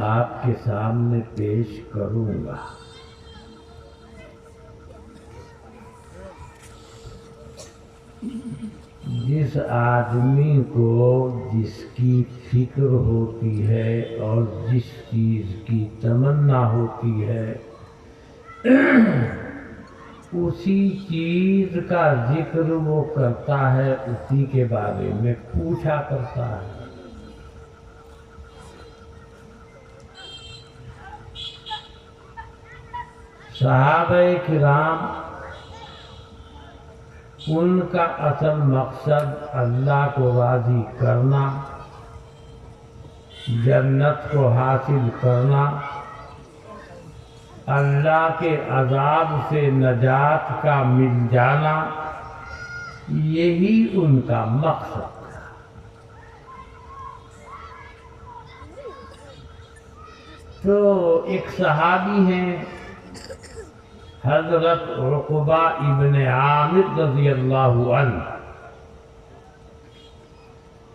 آپ کے سامنے پیش کروں گا۔ جس آدمی کو جس کی فکر ہوتی ہے اور جس چیز کی تمنا ہوتی ہے اسی چیز کا ذکر وہ کرتا ہے، اسی کے بارے میں پوچھا کرتا ہے۔ صحابہ کرام ان کا اصل مقصد اللہ کو راضی کرنا، جنت کو حاصل کرنا، اللہ کے عذاب سے نجات کا مل جانا، یہی ان کا مقصد تھا۔ تو ایک صحابی ہیں حضرت عقبہ ابن عامر رضی اللہ عنہ،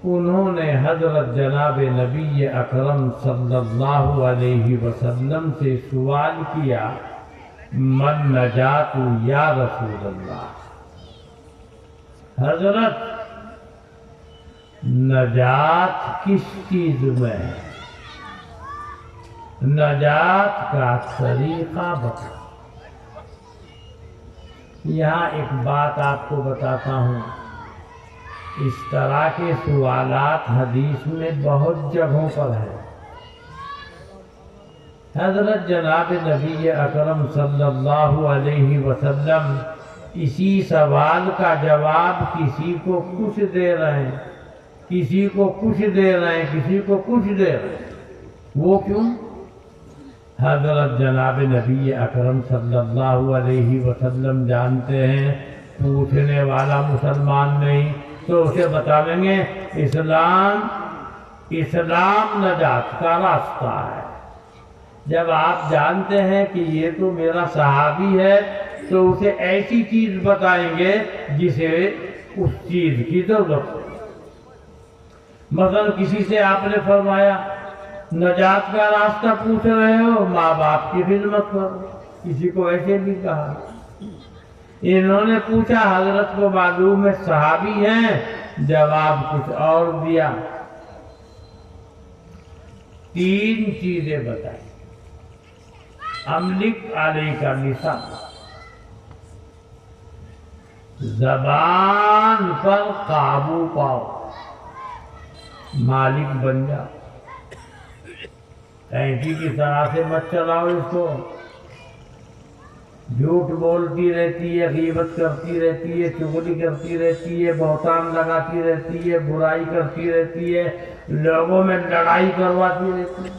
انہوں نے حضرت جناب نبی اکرم صلی اللہ علیہ وسلم سے سوال کیا، من نجات یا رسول اللہ، حضرت نجات کس چیز میں ہے؟ نجات کا طریقہ بتا۔ یہاں ایک بات آپ کو بتاتا ہوں، اس طرح کے سوالات حدیث میں بہت جگہوں پر ہے۔ حضرت جناب نبی اکرم صلی اللہ علیہ وسلم اسی سوال کا جواب کسی کو کچھ دے رہے ہیں، کسی کو کچھ دے رہے ہیں، کسی کو کچھ دے رہے ہیں۔ وہ کیوں؟ حضرت جناب نبی اکرم صلی اللہ علیہ وسلم جانتے ہیں پوچھنے والا مسلمان نہیں، تو اسے بتا دیں گے اسلام نجات کا راستہ ہے۔ جب آپ جانتے ہیں کہ یہ تو میرا صحابی ہے تو اسے ایسی چیز بتائیں گے جسے اس چیز کی ضرورت ہو۔ مثلا کسی سے آپ نے فرمایا نجات کا راستہ پوچھ رہے ہو، ماں باپ کی خدمت کرو، کسی کو ایسے بھی کہا۔ انہوں نے پوچھا، حضرت کو معلوم ہے صحابی ہیں، جواب کچھ اور دیا۔ تین چیزیں بتائیں، املک علیک لسان، زبان پر قابو پاؤ، مالک بن جاؤ، اینٹی کی طرح سے مت چلاؤ اس کو، جھوٹ بولتی رہتی ہے، غیبت کرتی رہتی ہے، چغلی کرتی رہتی ہے، بہتان لگاتی رہتی ہے، برائی کرتی رہتی ہے، لوگوں میں لڑائی کرواتی رہتی ہے۔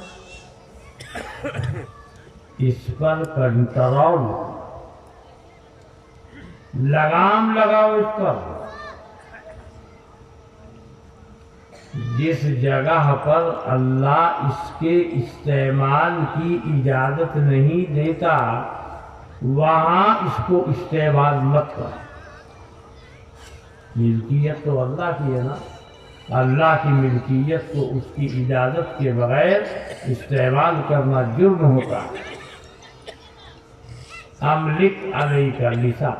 اس پر کنٹرول، لگام لگاؤ اس پر۔ جس جگہ پر اللہ اس کے استعمال کی اجازت نہیں دیتا وہاں اس کو استعمال مت کر۔ ملکیت تو اللہ کی ہے نا، اللہ کی ملکیت کو اس کی اجازت کے بغیر استعمال کرنا جرم ہوتا ہے۔ املک علیک لسان،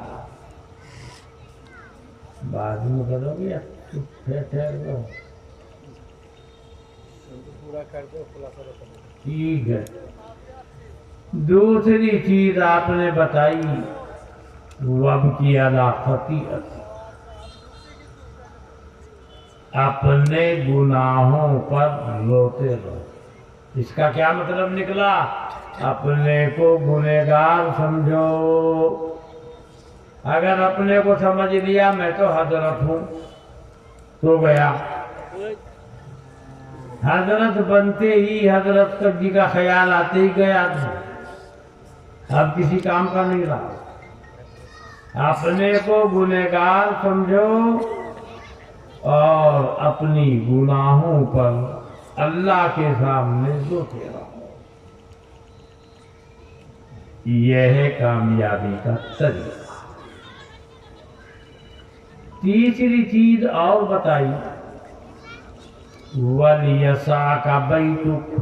بعد میں کرو گے ٹھہر دو، ٹھیک ہے۔ دوسری چیز آپ نے بتائی وابکی علی خطیئت، اپنے گناہوں پر روتے رہو۔ اس کا کیا مطلب نکلا؟ اپنے کو گنہگار سمجھو۔ اگر اپنے کو سمجھ لیا میں تو حضرت ہوں تو گیا، حضرت بنتے ہی حضرت جی کا خیال آتے ہی گیا، اب کسی کام کا نہیں رہا۔ اپنے کو گنہگار سمجھو اور اپنی گناہوں پر اللہ کے سامنے روتے رہو۔ یہ ہے کامیابی کا طریقہ۔ تیسری چیز اور بتائی، وَلِيَسَعْكَ بَيْتُكَ،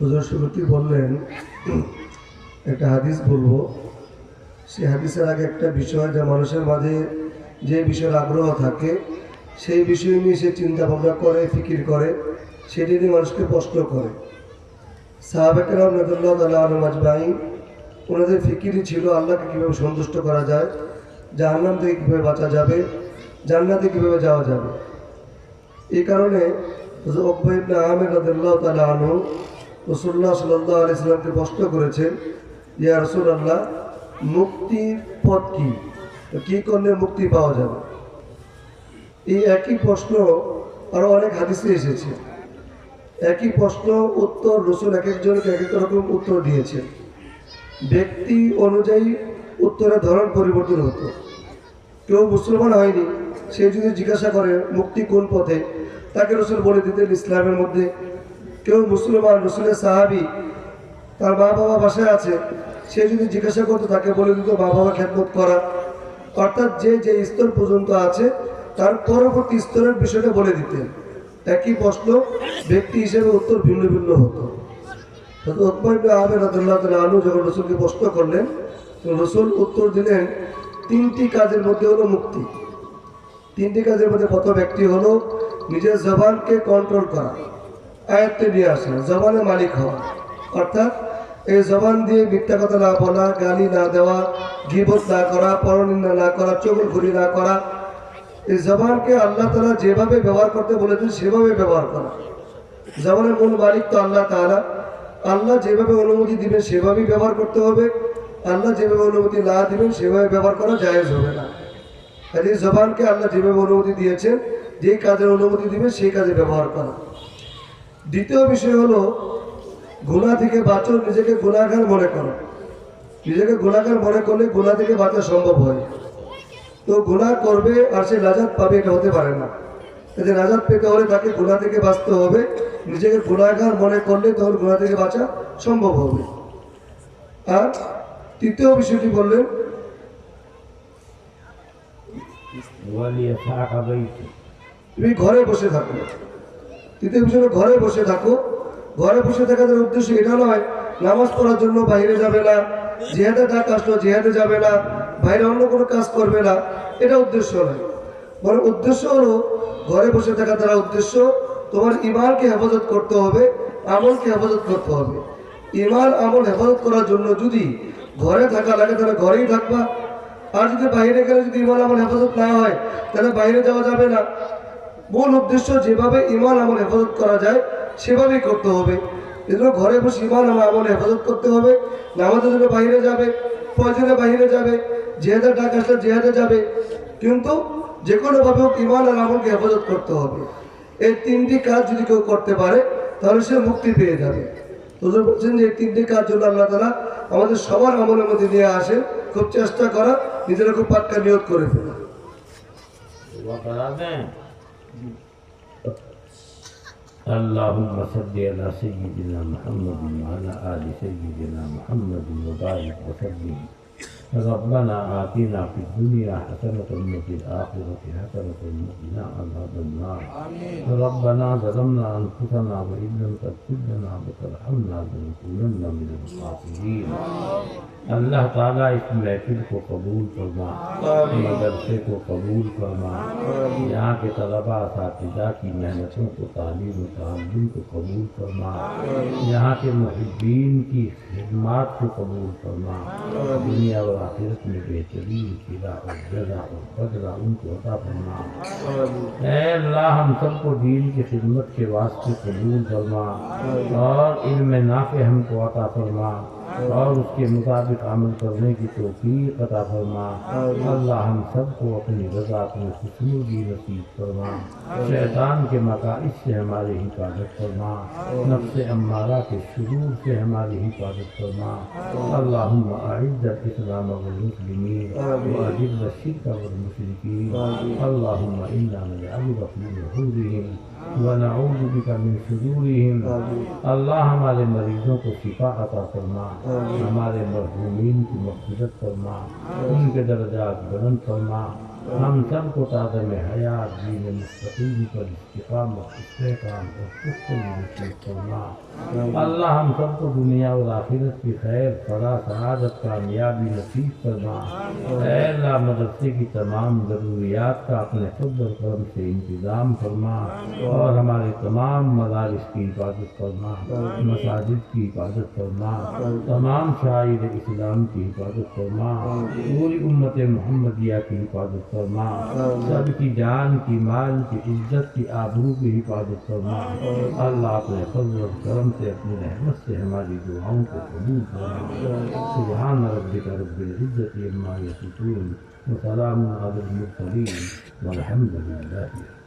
হুজুর শুরুতেই বললেন একটা হাদিস বলবো, সেই হাদিসের আগে একটা বিষয়, যা মানুষের মাঝে যে বিষয়ের আগ্রহ থাকে সেই বিষয় নিয়ে সে চিন্তা ভাবনা করে, ফিকির করে, সেটি নিয়ে মানুষকে প্রশ্ন করে। সাহাবা কেরাম রাদিয়াল্লাহু তাআলা আনহুম আজমাইন, ওনাদের ফিকিরই ছিল আল্লাহকে কীভাবে সন্তুষ্ট করা যায়, জাহান্নাম থেকে কীভাবে বাঁচা যাবে, জান্নাতে কীভাবে যাওয়া যাবে। এই কারণে উকবা ইবনে আমির রাদিয়াল্লাহু তাআলা আনহু রাসূলুল্লাহ সাল্লাল্লাহু আলাইহি সাল্লামকে প্রশ্ন করেছেন, ইয়া রাসূলুল্লাহ, মুক্তির পথ কি, কি করলে মুক্তি পাওয়া যাবে? এই একই প্রশ্ন আরও অনেক হাদিসে এসেছে। একই প্রশ্ন উত্তর রাসূল এক একজনকে এক এক রকম উত্তর দিয়েছেন। ব্যক্তি অনুযায়ী উত্তরের ধরন পরিবর্তন হতো। কেউ মুসলমান হয়নি, সে যদি জিজ্ঞাসা করে মুক্তি কোন পথে, তাকে রাসূল বলে দিতেন ইসলামের মধ্যে। কেউ মুসলমান, রাসূলের সাহাবী, তার মা বাবা বাসায় আছে, সে যদি জিজ্ঞাসা করতো তাকে বলে দিত মা বাবা খেদমত করা। অর্থাৎ যে যে স্তর পর্যন্ত আছে তার পরবর্তী স্তরের বিষয়টা বলে দিতেন। একই প্রশ্ন ব্যক্তি হিসেবে উত্তর ভিন্ন ভিন্ন হতো। উকবা ইবনে আমির রাদিয়াল্লাহু তাআলা আনহু যখন রাসূলকে প্রশ্ন করলেন, রাসূল উত্তর দিলেন তিনটি কাজের মধ্যে হলো মুক্তি। তিনটি কাজের মধ্যে প্রথম ব্যক্তি হলো নিজের জবানকে কন্ট্রোল করা, আয়ত্তে নিয়ে আসা, জবানের মালিক হওয়া। অর্থাৎ এই জবান দিয়ে মিথ্যা কথা না বলা, গালি না দেওয়া, গীবত না করা, পরনিন্দা না করা, চগলখড়ি না করা। এই জবানকে আল্লাহ তাআলা যেভাবে ব্যবহার করতে বলেছেন সেভাবে ব্যবহার করা। জবানের মূল মালিক তো আল্লাহ তাআলা। আল্লাহ যেভাবে অনুমতি দিবেন সেভাবেই ব্যবহার করতে হবে, আল্লাহ যেভাবে অনুমতি না দিবেন সেভাবে ব্যবহার করা জায়েজ হবে না। এই জবানকে আল্লাহ যেভাবে অনুমতি দিয়েছেন, যেই কাজের অনুমতি দিবেন সেই কাজে ব্যবহার করা। দ্বিতীয় বিষয় হলো গুনাহ থেকে বাঁচো, নিজেকে গুনাহগার মনে করো। নিজেকে গুনাহগার মনে করলে গুনাহ থেকে বাঁচা সম্ভব হয়। তো গুনাহ করবে আর সে নাজাত পাবে, এটা হতে পারে না। যে নাজাত পেতে হলে তাকে গুনাহ থেকে বাঁচতে হবে। নিজেকে গুনাহগার মনে করলে তখন গুনাহ থেকে বাঁচা সম্ভব হবে। আর তৃতীয় বিষয়টি বললেন তুমি ঘরে বসে থাকো। তৃতীয় বিষয় ঘরে বসে থাকো। ঘরে বসে থাকার উদ্দেশ্য এটা নয় নামাজ পড়ার জন্য বাইরে যাবে না, জিহাদে ডাক আসলো জিহাদে যাবে না, বাইরে অন্য কোনো কাজ করবে না, এটা উদ্দেশ্য নয়। বরং উদ্দেশ্য হলো ঘরে বসে থাকা দ্বারা উদ্দেশ্য তোমার ঈমানকে হেফাজত করতে হবে, আমলকে হেফাজত করতে হবে। ঈমান আমল হেফাজত করার জন্য যদি ঘরে থাকা লাগে তাহলে ঘরেই থাকবা, আর যদি বাইরে গেলে যদি ইমান আমল হেফাজত না হয় তাহলে বাইরে যাওয়া যাবে না। মূল উদ্দেশ্য যেভাবে ইমান আমল হেফাজত করা যায় সেভাবেই করতে হবে। এজন্য ঘরে বসে ইমান আমল হেফাজত করতে হবে। নামাজের জন্য বাইরে যাবে, প্রয়োজনে বাইরে যাবে, জিহাদের ডাক আসলে জিহাদে যাবে, কিন্তু যে কোনোভাবে হোক ইমান আর আমলকে হেফাজত করতে হবে। এই তিনটি কাজ যদি কেউ করতে পারে তাহলে সে মুক্তি পেয়ে যাবে। হুজুর বলছেন যে এই তিনটি কাজ জন্য আল্লাহ তাআলা আমাদের সবার আমলের মধ্যে নিয়ে আসেন। খুব চেষ্টা করা, নিজেরা খুব পাক্কা নিয়ত করে ফেলা। اللهم صل على سيدنا محمد وعلى آل سيدنا محمد وبارك وسلم. ربنا آتنا في الدنيا حسنة وفي الآخرة حسنة وقنا عذاب النار. ربنا ظلمنا أنفسنا وإن لم تغفر لنا وترحمنا لنكونن من الخاسرين. اللہ تعالیٰ اس محفل کو قبول فرما، مدرسے کو قبول فرما، یہاں کے طلباء اساتذہ کی محنتوں کو، تعلیم و تعلم کو قبول فرما، یہاں کے محبین کی خدمات کو قبول فرما، دنیا اور آخرت میں بہترین صلہ اور جزا اور بدلہ ان کو عطا فرما۔ اے اللہ ہم سب کو دین کی خدمت کے واسطے قبول فرما اور علم نافع ہم کو عطا فرما اور اس کے مطابق عمل کرنے کی توفیق عطا فرما۔ اللہ ہم سب کو اپنی رضا میں خوشنودی نصیب فرما، شیطان کے مکائد سے ہماری حفاظت فرما، نفس امارہ کے شرور سے ہماری حفاظت فرما۔ اللہم اعز الاسلام والمسلمین واذل الشرک والمشرکین۔ اللہم انا نجعلک فی نحورہم ونعوذ بک من شرورہم۔ اللہ ہمارے مریضوں کو شفا عطا فرما، ہمارے مرحومین کی مغفرت فرما، ان کے درجات بلند فرما، ہم سب کو تعظیم حیات دین مستقیم پر استقامت، استحکام اور سخت نصیب فرما۔ اللہ ہم سب کو دنیا اور آخرت کی خیر، فلاح، سعادت، کامیابی نصیب فرما۔ اے اللہ مدرسے کی تمام ضروریات کا اپنے فضل و کرم سے انتظام فرما اور ہمارے تمام مدارس کی حفاظت فرما، مساجد کی حفاظت فرما، تمام شاعر اسلام کی حفاظت فرما، پوری امت محمدیہ کی حفاظت فرما، سب کی جان کی، مال کی، عزت کی، آبرو کی حفاظت فرما۔ اللہ اپنے فضل و کرم سے، اپنی رحمت سے ہماری دعاؤں کو قبول فرما۔ سبحان ربک رب العزت عما یصفون وسلام علی المرسلین والحمد للہ۔